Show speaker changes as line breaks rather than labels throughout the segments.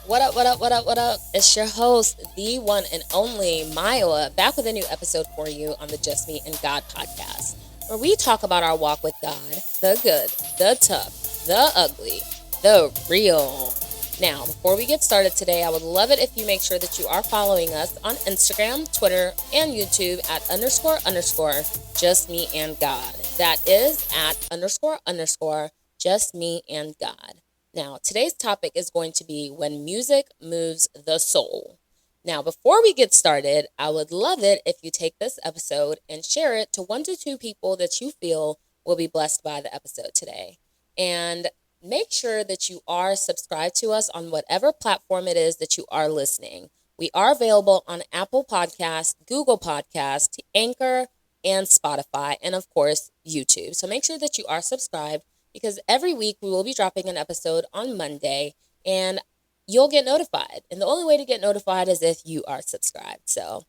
What up, what up, what up, what up? It's your host, the one and only Maya, back with a new episode for you on the Just Me and God podcast, where we talk about our walk with God, the good, the tough, the ugly, the real. Now, before we get started today, I would love it if you make sure that you are following us on Instagram, Twitter, and YouTube at __ Just Me and God. That is at __ Just Me and God. Now, today's topic is going to be when music moves the soul. Now, before we get started, I would love it if you take this episode and share it to 1 to 2 people that you feel will be blessed by the episode today. And make sure that you are subscribed to us on whatever platform it is that you are listening. We are available on Apple Podcasts, Google Podcasts, Anchor, and Spotify, and of course, YouTube. So make sure that you are subscribed because every week we will be dropping an episode on Monday and you'll get notified. And the only way to get notified is if you are subscribed. So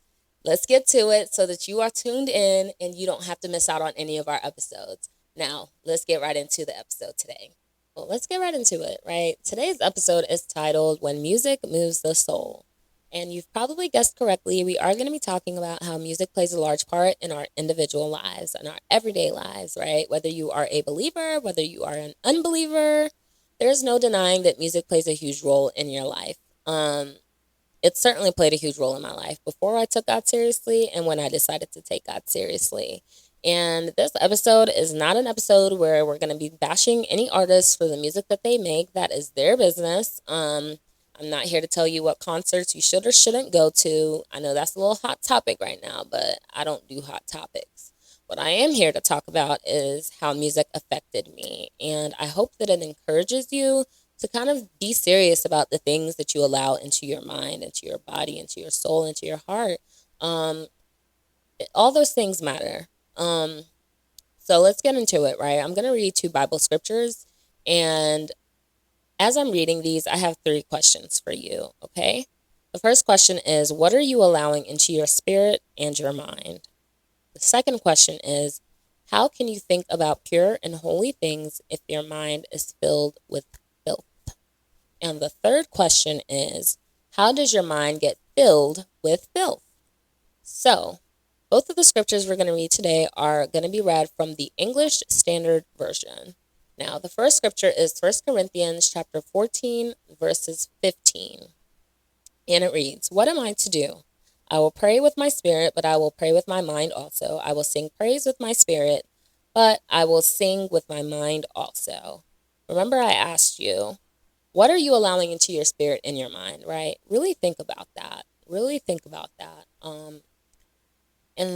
let's get to it so that you are tuned in and you don't have to miss out on any of our episodes. Now, let's get right into the episode today. Well, let's get right into it, right? Today's episode is titled When Music Moves the Soul. And you've probably guessed correctly, we are going to be talking about how music plays a large part in our individual lives and our everyday lives, right? Whether you are a believer, whether you are an unbeliever, there's no denying that music plays a huge role in your life. It certainly played a huge role in my life before I took God seriously and when I decided to take God seriously. And this episode is not an episode where we're going to be bashing any artists for the music that they make. That is their business. I'm not here to tell you what concerts you should or shouldn't go to. I know that's a little hot topic right now, but I don't do hot topics. What I am here to talk about is how music affected me. And I hope that it encourages you to kind of be serious about the things that you allow into your mind, into your body, into your soul, into your heart. Um, all those things matter. Um, so let's get into it, right? I'm going to read 2 Bible scriptures. And as I'm reading these, I have 3 questions for you, okay? The first question is, what are you allowing into your spirit and your mind? The second question is, how can you think about pure and holy things if your mind is filled with filth? And the third question is, how does your mind get filled with filth? So, both of the scriptures we're going to read today are going to be read from the English Standard Version. Now, the first scripture is 1 Corinthians chapter 14, verses 15. And it reads, "What am I to do? I will pray with my spirit, but I will pray with my mind also. I will sing praise with my spirit, but I will sing with my mind also." Remember, I asked you, what are you allowing into your spirit and your mind, right? Really think about that. Really think about that. And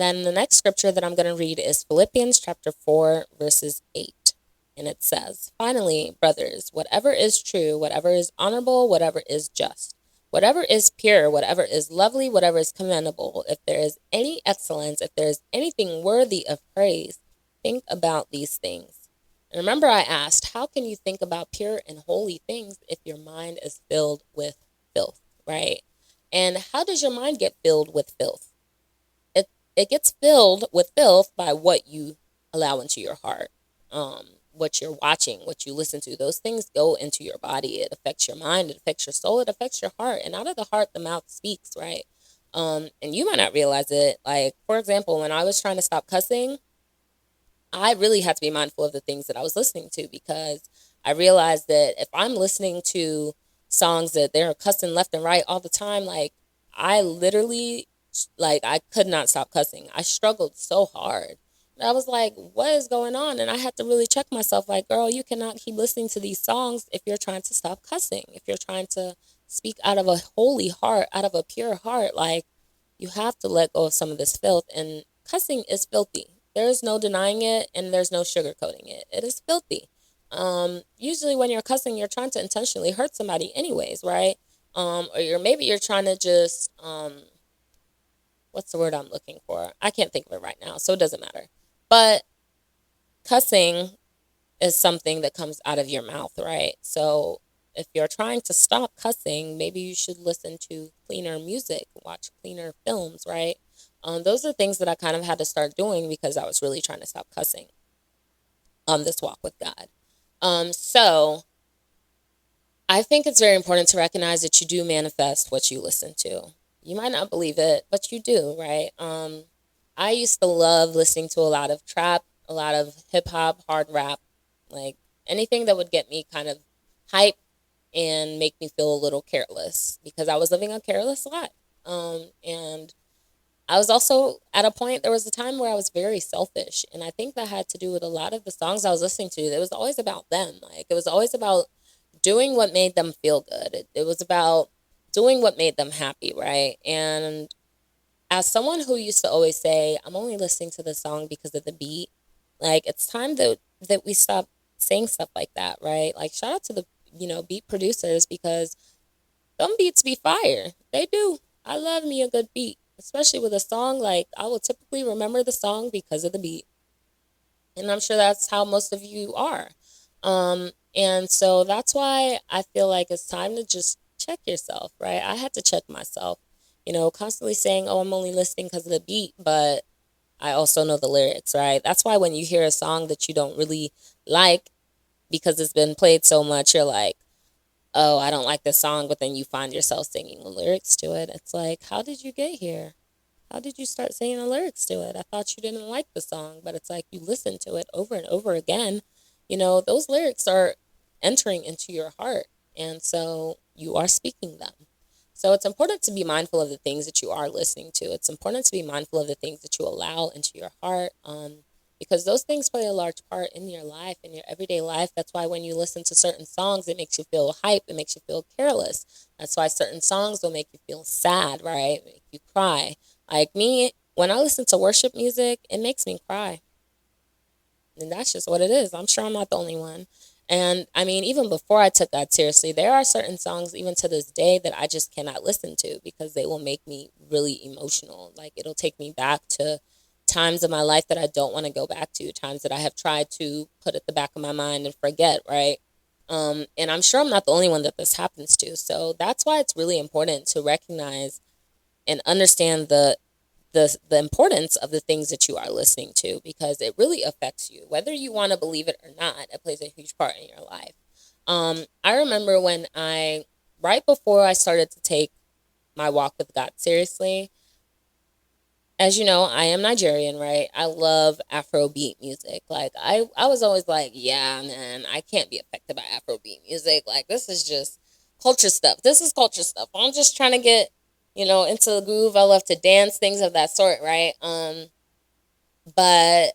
then the next scripture that I'm going to read is Philippians chapter 4, verses 8. And it says, "Finally, brothers, whatever is true, whatever is honorable, whatever is just, whatever is pure, whatever is lovely, whatever is commendable, if there is any excellence, if there is anything worthy of praise, think about these things." And remember, I asked, how can you think about pure and holy things if your mind is filled with filth, right? And how does your mind get filled with filth? It gets filled with filth by what you allow into your heart, what you're watching, what you listen to. Those things go into your body. It affects your mind. It affects your soul. It affects your heart. And out of the heart, the mouth speaks, right? And you might not realize it. Like, for example, when I was trying to stop cussing, I really had to be mindful of the things that I was listening to because I realized that if I'm listening to songs that they're cussing left and right all the time, like I literally, like I could not stop cussing. I struggled so hard. And I was like, what is going on? And I had to really check myself like, girl, you cannot keep listening to these songs if you're trying to stop cussing, if you're trying to speak out of a holy heart, out of a pure heart. Like, you have to let go of some of this filth. And cussing is filthy. There's no denying it and there's no sugarcoating it. It is filthy. Usually when you're cussing, you're trying to intentionally hurt somebody anyways, right? Or maybe you're trying to just what's the word I'm looking for? I can't think of it right now, so it doesn't matter. But cussing is something that comes out of your mouth, right? So if you're trying to stop cussing, maybe you should listen to cleaner music, watch cleaner films, right? Those are things that I kind of had to start doing because I was really trying to stop cussing on this walk with God. So I think it's very important to recognize that you do manifest what you listen to. You might not believe it, but you do, right? I used to love listening to a lot of trap, a lot of hip hop, hard rap, like anything that would get me kind of hype and make me feel a little careless because I was living a careless life. And I was also at a point, there was a time where I was very selfish. And I think that had to do with a lot of the songs I was listening to. It was always about them. Like, it was always about doing what made them feel good. It was about doing what made them happy, right? And as someone who used to always say, I'm only listening to the song because of the beat, like, it's time that we stop saying stuff like that, right? Like, shout out to the, beat producers because some beats be fire. They do. I love me a good beat, especially with a song. Like, I will typically remember the song because of the beat. And I'm sure that's how most of you are. And so that's why I feel like it's time to just check yourself, right? I had to check myself, constantly saying, oh, I'm only listening because of the beat, but I also know the lyrics, right? That's why when you hear a song that you don't really like because it's been played so much, you're like, oh, I don't like this song, but then you find yourself singing the lyrics to it. It's like, how did you get here? How did you start singing the lyrics to it? I thought you didn't like the song, but it's like you listen to it over and over again. Those lyrics are entering into your heart, and so you are speaking them. So it's important to be mindful of the things that you are listening to. It's important to be mindful of the things that you allow into your heart, because those things play a large part in your life, in your everyday life. That's why when you listen to certain songs, it makes you feel hype. It makes you feel careless. That's why certain songs will make you feel sad, right? Make you cry. Like me, when I listen to worship music, it makes me cry. And that's just what it is. I'm sure I'm not the only one. And I mean, even before I took God seriously, there are certain songs, even to this day, that I just cannot listen to because they will make me really emotional. Like, it'll take me back to times of my life that I don't want to go back to, times that I have tried to put at the back of my mind and forget, right? And I'm sure I'm not the only one that this happens to. So that's why it's really important to recognize and understand the importance of the things that you are listening to, because it really affects you whether you want to believe it or not. It plays a huge part in your life. I remember when I right before I started to take my walk with God seriously. As you know, I am Nigerian, right? I love Afrobeat music. Like, I was always like, yeah, man, I can't be affected by Afrobeat music. Like, this is just culture stuff. This is culture stuff. I'm just trying to get, into the groove. I love to dance, things of that sort, right? But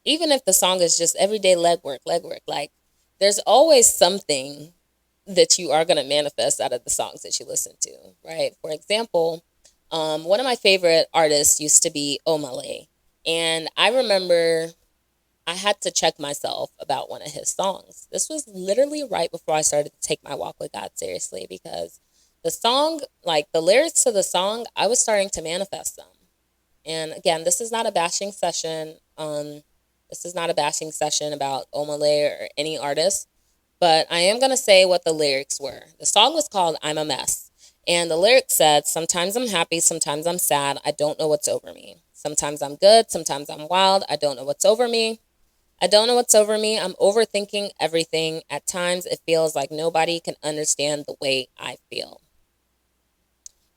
even if the song is just everyday leg work, like, there's always something that you are going to manifest out of the songs that you listen to, right? For example, one of my favorite artists used to be Omale. And I remember I had to check myself about one of his songs. This was literally right before I started to take my walk with God seriously, because the song, like the lyrics to the song, I was starting to manifest them. And again, this is not a bashing session. This is not a bashing session about Omale or any artist, but I am going to say what the lyrics were. The song was called I'm a Mess. And the lyrics said, sometimes I'm happy, sometimes I'm sad. I don't know what's over me. Sometimes I'm good, sometimes I'm wild. I don't know what's over me. I don't know what's over me. I'm overthinking everything. At times, it feels like nobody can understand the way I feel.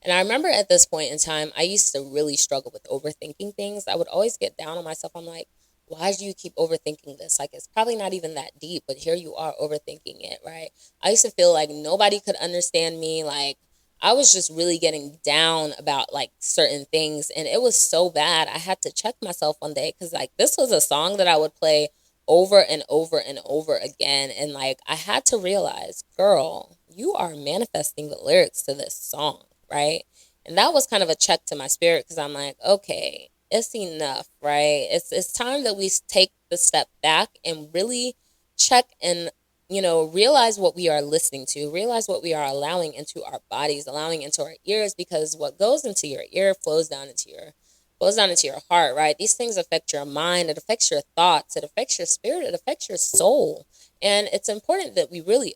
And I remember at this point in time, I used to really struggle with overthinking things. I would always get down on myself. I'm like, why do you keep overthinking this? Like, it's probably not even that deep, but here you are overthinking it, right? I used to feel like nobody could understand me. Like, I was just really getting down about like certain things. And it was so bad. I had to check myself one day because, like, this was a song that I would play over and over and over again. And, like, I had to realize, girl, you are manifesting the lyrics to this song, right? And that was kind of a check to my spirit because I'm like, okay, it's enough, right? It's time that we take the step back and really check and realize what we are listening to, realize what we are allowing into our bodies, allowing into our ears, because what goes into your ear flows down into your heart, right? These things affect your mind, it affects your thoughts, it affects your spirit, it affects your soul. And it's important that we really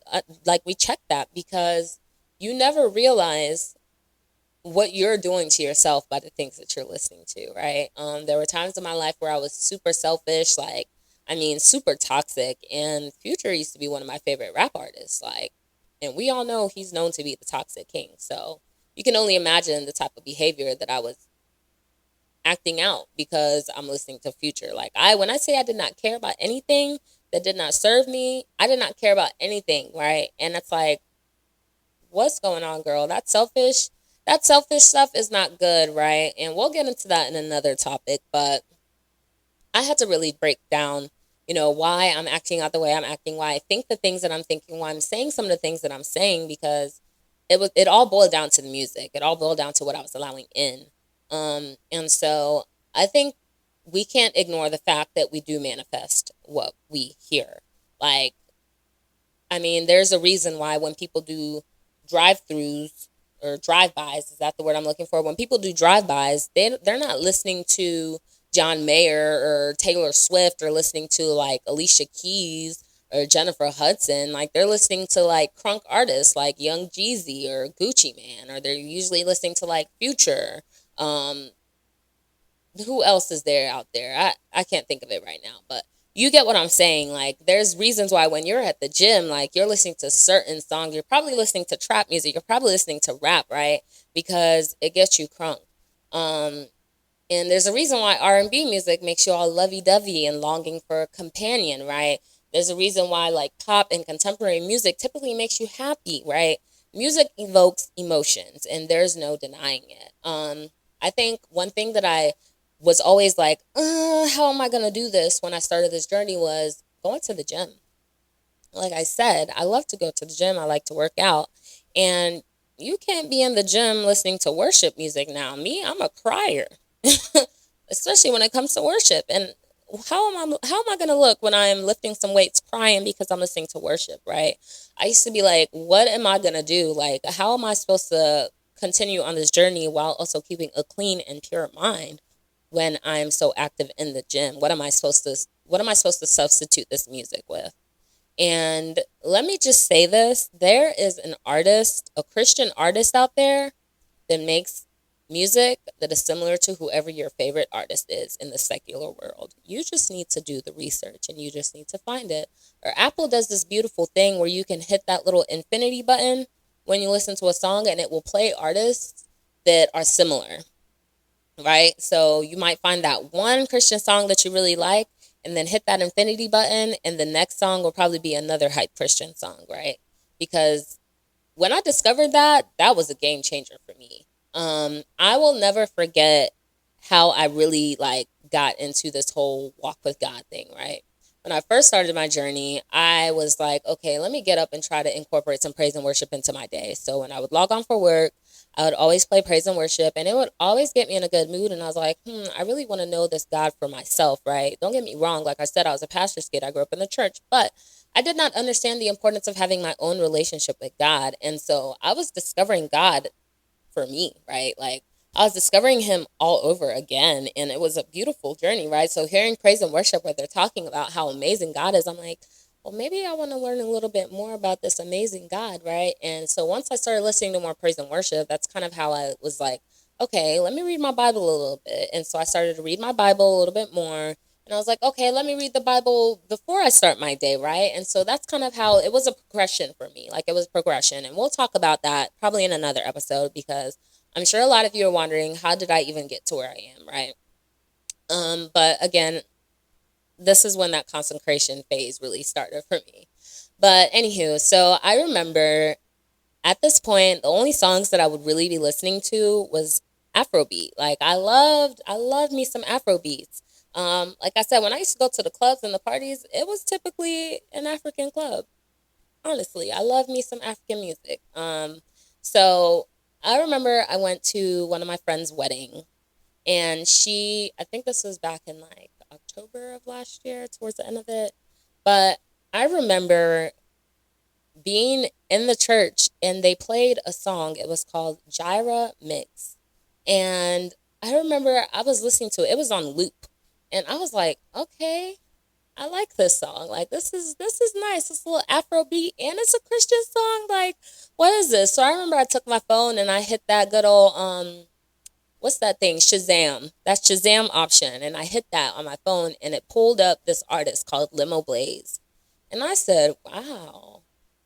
we check that, because you never realize what you're doing to yourself by the things that you're listening to, right? There were times in my life where I was super selfish, super toxic, and Future used to be one of my favorite rap artists. Like, And we all know he's known to be the toxic king. So you can only imagine the type of behavior that I was acting out because I'm listening to Future. Like when I say I did not care about anything that did not serve me, I did not care about anything, right? And it's like, what's going on, girl? That's selfish. That selfish stuff is not good, right? And we'll get into that in another topic, but I had to really break down, why I'm acting out the way I'm acting, why I think the things that I'm thinking, why I'm saying some of the things that I'm saying, because it all boiled down to the music. It all boiled down to what I was allowing in. And so I think we can't ignore the fact that we do manifest what we hear. Like, I mean, there's a reason why when people do drive-throughs or drive-bys, is that the word I'm looking for? When people do drive-bys, they're not listening to John Mayer or Taylor Swift or listening to like Alicia Keys or Jennifer Hudson. Like they're listening to like crunk artists like Young Jeezy or Gucci Man, or they're usually listening to like Future. Um, who else is there out there? I can't think of it right now, but you get what I'm saying. Like, there's reasons why when you're at the gym, like, you're listening to certain songs. You're probably listening to trap music. You're probably listening to rap, right? Because it gets you crunk. Um, and there's a reason why R&B music makes you all lovey-dovey and longing for a companion, right? There's a reason why, like, pop and contemporary music typically makes you happy, right? Music evokes emotions, and there's no denying it. I think one thing that I was always like, how am I going to do this when I started this journey was going to the gym. Like I said, I love to go to the gym. I like to work out. And you can't be in the gym listening to worship music now. Me, I'm a crier, especially when it comes to worship. And how am I going to look when I'm lifting some weights crying because I'm listening to worship, right? I used to be like, what am I going to do? Like, how am I supposed to continue on this journey while also keeping a clean and pure mind when I'm so active in the gym? What am I supposed to substitute this music with? And let me just say this, there is an artist, a Christian artist out there that makes music that is similar to whoever your favorite artist is in the secular world. You just need to do the research and you just need to find it. Or Apple does this beautiful thing where you can hit that little infinity button when you listen to a song and it will play artists that are similar, right? So you might find that one Christian song that you really like and then hit that infinity button, and the next song will probably be another hype Christian song, right? Because when I discovered that, that was a game changer for me. I will never forget how I really like got into this whole walk with God thing, right? When I first started my journey, I was like, okay, let me get up and try to incorporate some praise and worship into my day. So when I would log on for work, I would always play praise and worship, and it would always get me in a good mood. And I was like, I really want to know this God for myself, right? Don't get me wrong. Like I said, I was a pastor's kid. I grew up in the church, but I did not understand the importance of having my own relationship with God. And so I was discovering God for me, right? Like I was discovering him all over again. And it was a beautiful journey, right? So hearing praise and worship where they're talking about how amazing God is, I'm like, well, maybe I want to learn a little bit more about this amazing God, right? And so once I started listening to more praise and worship, that's kind of how I was like, okay, let me read my Bible a little bit. And so I started to read my Bible a little bit more. And I was like, okay, let me read the Bible before I start my day, right? And so that's kind of how it was a progression for me. Like it was progression. And we'll talk about that probably in another episode because I'm sure a lot of you are wondering, how did I even get to where I am, right? But again, this is when that consecration phase really started for me. But anywho, so I remember at this point, the only songs that I would really be listening to was Afrobeat. Like I loved me some Afrobeats. Like I said, when I used to go to the clubs and the parties, it was typically an African club. Honestly, I love me some African music. So I remember I went to one of my friend's wedding, and I think this was back in like October of last year, towards the end of it. But I remember being in the church and they played a song. It was called Gyra Mix. And I remember I was listening to it. It was on loop. And I was like, okay, I like this song. Like this is nice. It's a little Afro beat and it's a Christian song. Like, what is this? So I remember I took my phone and I hit that good old what's that thing? Shazam. That's Shazam option. And I hit that on my phone and it pulled up this artist called Limo Blaze. And I said, wow,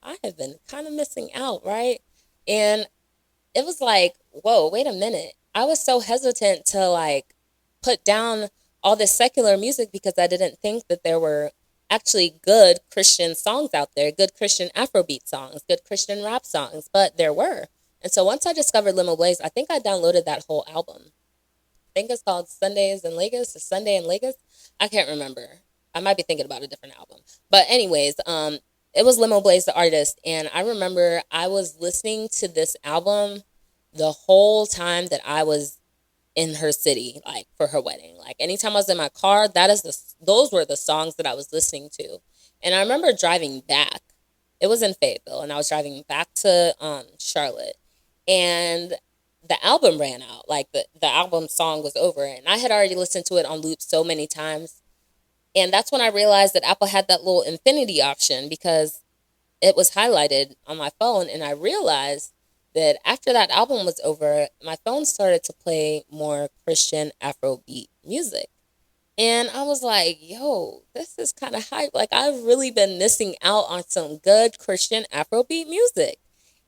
I have been kind of missing out, right? And it was like, whoa, wait a minute. I was so hesitant to like put down all this secular music because I didn't think that there were actually good Christian songs out there, good Christian Afrobeat songs, good Christian rap songs, but there were. And so once I discovered Limo Blaze, I think I downloaded that whole album. I think it's called Sundays in Lagos or Sunday in Lagos. I can't remember. I might be thinking about a different album. But anyways, it was Limo Blaze the artist, and I remember I was listening to this album the whole time that I was in her city, like for her wedding. Like anytime I was in my car, those were the songs that I was listening to. And I remember driving back. It was in Fayetteville, and I was driving back to Charlotte, and the album ran out. Like the album song was over, and I had already listened to it on loop so many times. And that's when I realized that Apple had that little infinity option because it was highlighted on my phone, and I realized that after that album was over, my phone started to play more Christian Afrobeat music. And I was like, yo, this is kind of hype. Like, I've really been missing out on some good Christian Afrobeat music.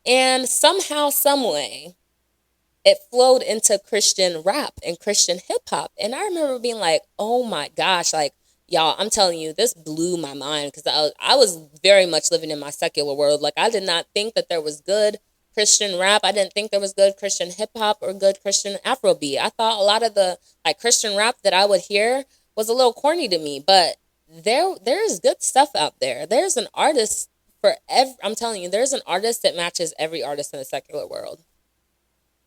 And somehow, some way, it flowed into Christian rap and Christian hip hop. And I remember being like, oh my gosh, like, y'all, I'm telling you, this blew my mind because I was very much living in my secular world. Like, I did not think that there was good Christian rap. I didn't think there was good Christian hip hop or good Christian Afrobeat. I thought a lot of the like Christian rap that I would hear was a little corny to me, but there's good stuff out there. There's an artist for every, I'm telling you, there's an artist that matches every artist in the secular world.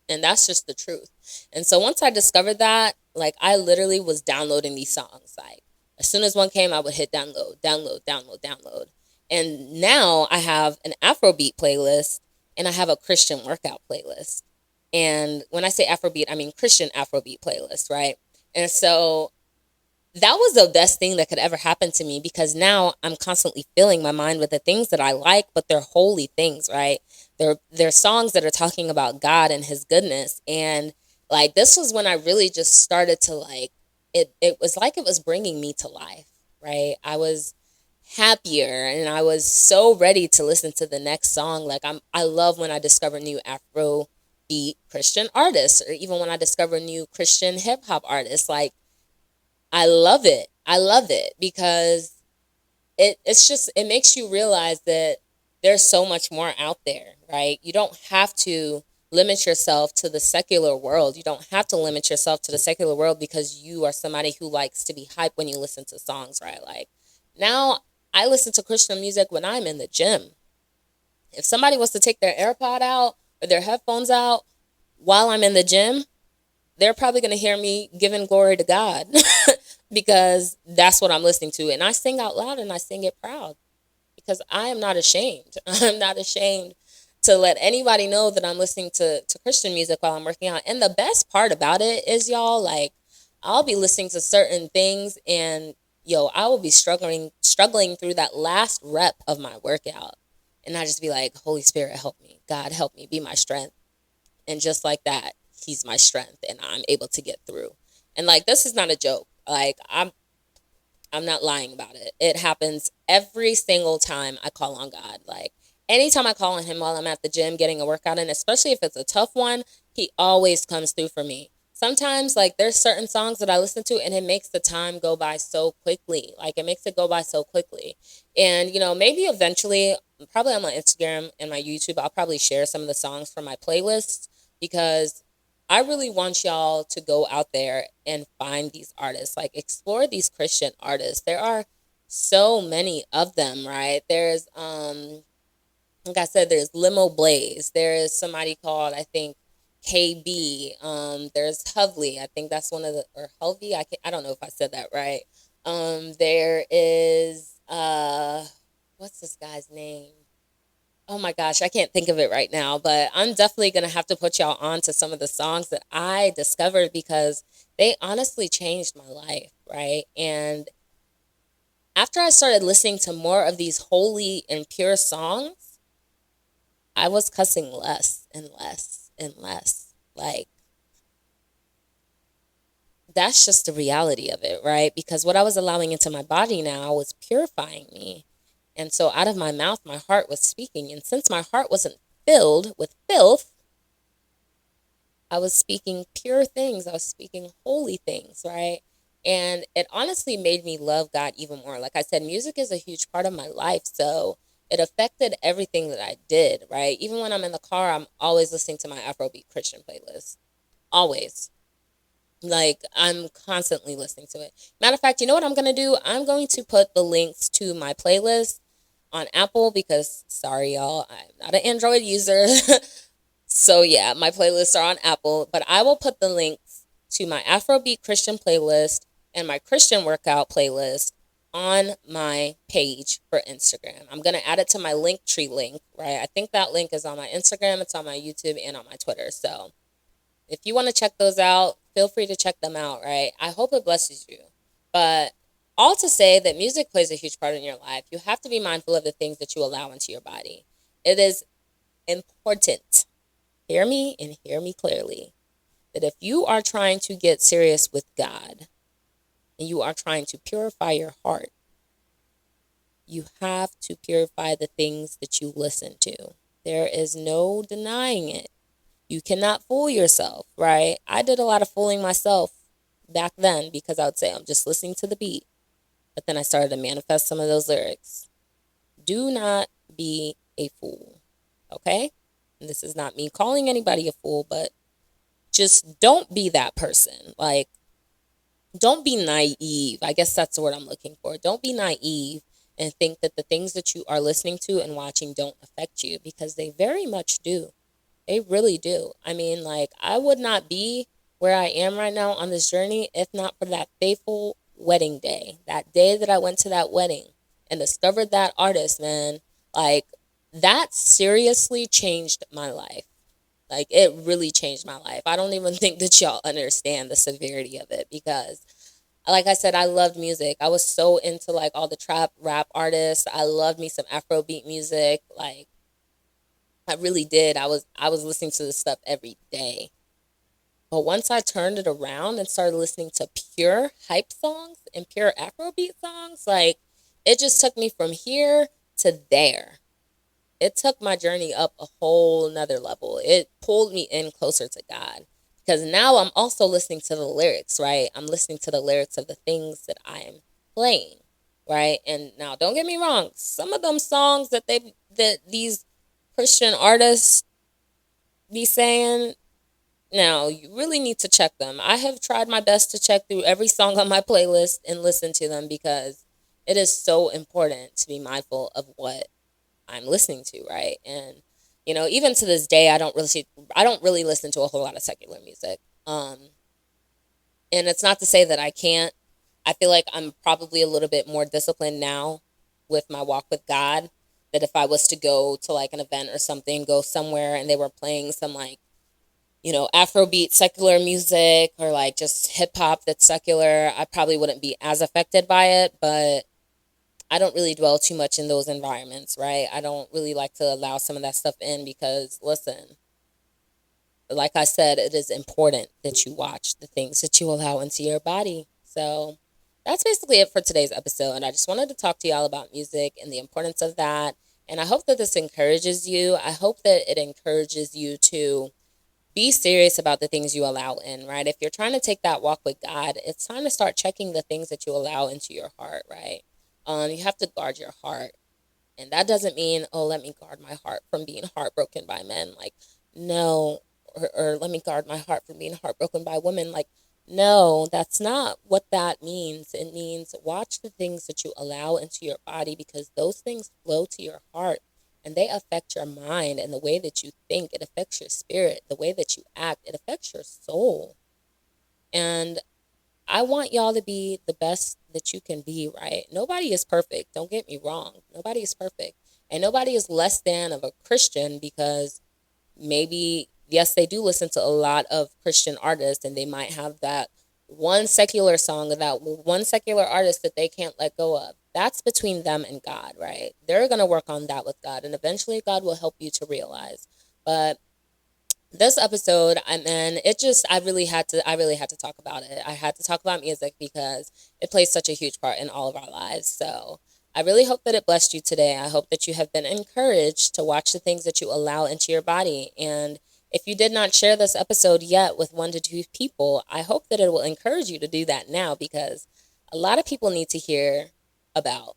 And that's just the truth. And so once I discovered that, like I literally was downloading these songs. Like as soon as one came, I would hit download, download, download, download. And now I have an Afrobeat playlist and I have a Christian workout playlist. And when I say Afrobeat, I mean Christian Afrobeat playlist, right? And so that was the best thing that could ever happen to me because now I'm constantly filling my mind with the things that I like, but they're holy things, right? They're songs that are talking about God and his goodness. And like this was when I really just started to like it was like it was bringing me to life, right? I was happier and I was so ready to listen to the next song. Like I love when I discover new Afro beat Christian artists or even when I discover new Christian hip hop artists. Like I love it. I love it because it's just it makes you realize that there's so much more out there, right? You don't have to limit yourself to the secular world. You don't have to limit yourself to the secular world because you are somebody who likes to be hyped when you listen to songs, right? Like now I listen to Christian music when I'm in the gym. If somebody wants to take their AirPod out or their headphones out while I'm in the gym, they're probably going to hear me giving glory to God because that's what I'm listening to. And I sing out loud and I sing it proud because I am not ashamed. I'm not ashamed to let anybody know that I'm listening to Christian music while I'm working out. And the best part about it is, y'all, like, I'll be listening to certain things and, yo, I will be struggling through that last rep of my workout. And I just be like, Holy Spirit, help me. God, help me. Be my strength. And just like that, he's my strength and I'm able to get through. And like this is not a joke. Like I'm not lying about it. It happens every single time I call on God. Like anytime I call on him while I'm at the gym getting a workout in, especially if it's a tough one, he always comes through for me. Sometimes like there's certain songs that I listen to and it makes the time go by so quickly. Like it makes it go by so quickly. And you know, maybe eventually probably on my Instagram and my YouTube, I'll probably share some of the songs from my playlists because I really want y'all to go out there and find these artists, like explore these Christian artists. There are so many of them, right? There's like I said, there's Limo Blaze. There is somebody called I think KB. There's Hovely. I think that's one of the or Hovey. I don't know if I said that right. There is what's this guy's name? Oh my gosh, I can't think of it right now, but I'm definitely going to have to put y'all on to some of the songs that I discovered because they honestly changed my life, right? And after I started listening to more of these holy and pure songs, I was cussing less and less and less. Like, that's just the reality of it, right? Because what I was allowing into my body now was purifying me. And so out of my mouth, my heart was speaking. And since my heart wasn't filled with filth, I was speaking pure things. I was speaking holy things, right? And it honestly made me love God even more. Like I said, music is a huge part of my life. So it affected everything that I did, right? Even when I'm in the car, I'm always listening to my Afrobeat Christian playlist. Always. Like I'm constantly listening to it. Matter of fact, you know what I'm going to do? I'm going to put the links to my playlist on Apple because, sorry, y'all, I'm not an Android user. So yeah, my playlists are on Apple, but I will put the links to my Afrobeat Christian playlist and my Christian workout playlist on my page for Instagram. I'm going to add it to my Linktree link, right? I think that link is on my Instagram, it's on my YouTube, and on my Twitter. So if you want to check those out, feel free to check them out, right? I hope it blesses you. But all to say that music plays a huge part in your life. You have to be mindful of the things that you allow into your body. It is important, hear me and hear me clearly, that if you are trying to get serious with God and you are trying to purify your heart, you have to purify the things that you listen to. There is no denying it. You cannot fool yourself, right? I did a lot of fooling myself back then because I would say I'm just listening to the beat, but then I started to manifest some of those lyrics. Do not be a fool, okay? And this is not me calling anybody a fool, but just don't be that person. Like, don't be naive. I guess that's the word I'm looking for. Don't be naive and think that the things that you are listening to and watching don't affect you, because they very much do. They really do. I mean, like, I would not be where I am right now on this journey if not for that fateful wedding day. That day that I went to that wedding and discovered that artist, man. Like, that seriously changed my life. Like, it really changed my life. I don't even think that y'all understand the severity of it because, like I said, I loved music. I was so into like all the trap rap artists. I loved me some Afrobeat music. Like, I really did. I was listening to this stuff every day. But once I turned it around and started listening to pure hype songs and pure Afrobeat songs, like, it just took me from here to there. It took my journey up a whole nother level. It pulled me in closer to God. Because now I'm also listening to the lyrics, right? I'm listening to the lyrics of the things that I'm playing, right? And now don't get me wrong, some of them songs that these Christian artists be saying, now you really need to check them. I have tried my best to check through every song on my playlist and listen to them because it is so important to be mindful of what I'm listening to, right? And even to this day, I don't really listen to a whole lot of secular music. Um, and it's not to say that I can't. I feel like I'm probably a little bit more disciplined now with my walk with God. That if I was to go to like an event or something, go somewhere and they were playing some like Afrobeat secular music or like just hip hop that's secular, I probably wouldn't be as affected by it. But I don't really dwell too much in those environments, right? I don't really like to allow some of that stuff in because, listen, like I said, it is important that you watch the things that you allow into your body. So that's basically it for today's episode. I just wanted to talk to y'all about music and the importance of that. And I hope that this encourages you. I hope that it encourages you to be serious about the things you allow in, right? If you're trying to take that walk with God, it's time to start checking the things that you allow into your heart, right? You have to guard your heart. And that doesn't mean, oh, let me guard my heart from being heartbroken by men. Like, no. Or let me guard my heart from being heartbroken by women. Like, no, that's not what that means. It means watch the things that you allow into your body because those things flow to your heart and they affect your mind and the way that you think. It affects your spirit, the way that you act. It affects your soul. And I want y'all to be the best that you can be, right? Nobody is perfect. Don't get me wrong. Nobody is perfect. And nobody is less than of a Christian because maybe, yes, they do listen to a lot of Christian artists and they might have that one secular song or that one secular artist that they can't let go of. That's between them and God, right? They're going to work on that with God and eventually God will help you to realize. But this episode, and then I really had to talk about it. I had to talk about music because it plays such a huge part in all of our lives. So I really hope that it blessed you today. I hope that you have been encouraged to watch the things that you allow into your body. And if you did not share this episode yet with 1 to 2 people, I hope that it will encourage you to do that now, because a lot of people need to hear about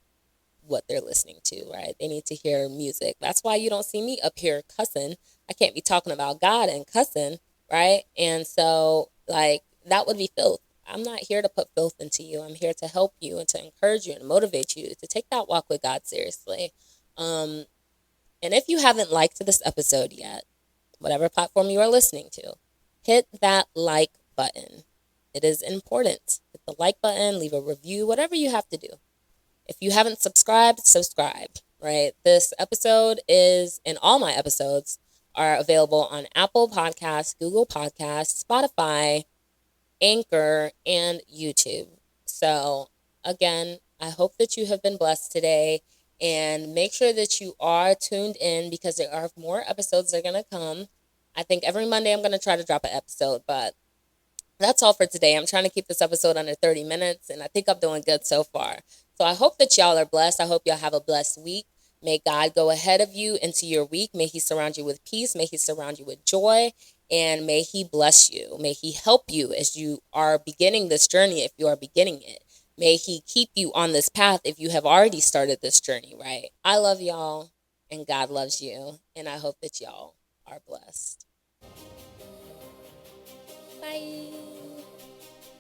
what they're listening to, right? They need to hear music. That's why you don't see me up here cussing. I can't be talking about God and cussing, right? And so, like, that would be filth. I'm not here to put filth into you. I'm here to help you and to encourage you and motivate you to take that walk with God seriously. Um, and if you haven't liked this episode yet, whatever platform you are listening to, hit that like button. It is important. Hit the like button, leave a review, whatever you have to do. If you haven't subscribed, subscribe, right? This episode is, and all my episodes are available on Apple Podcasts, Google Podcasts, Spotify, Anchor, and YouTube. So, again, I hope that you have been blessed today, and make sure that you are tuned in, because there are more episodes that are going to come. I think every Monday I'm going to try to drop an episode, but that's all for today. I'm trying to keep this episode under 30 minutes, and I think I'm doing good so far. So I hope that y'all are blessed. I hope y'all have a blessed week. May God go ahead of you into your week. May he surround you with peace. May he surround you with joy. And may he bless you. May he help you as you are beginning this journey, if you are beginning it. May he keep you on this path if you have already started this journey, right? I love y'all, and God loves you. And I hope that y'all are blessed. Bye.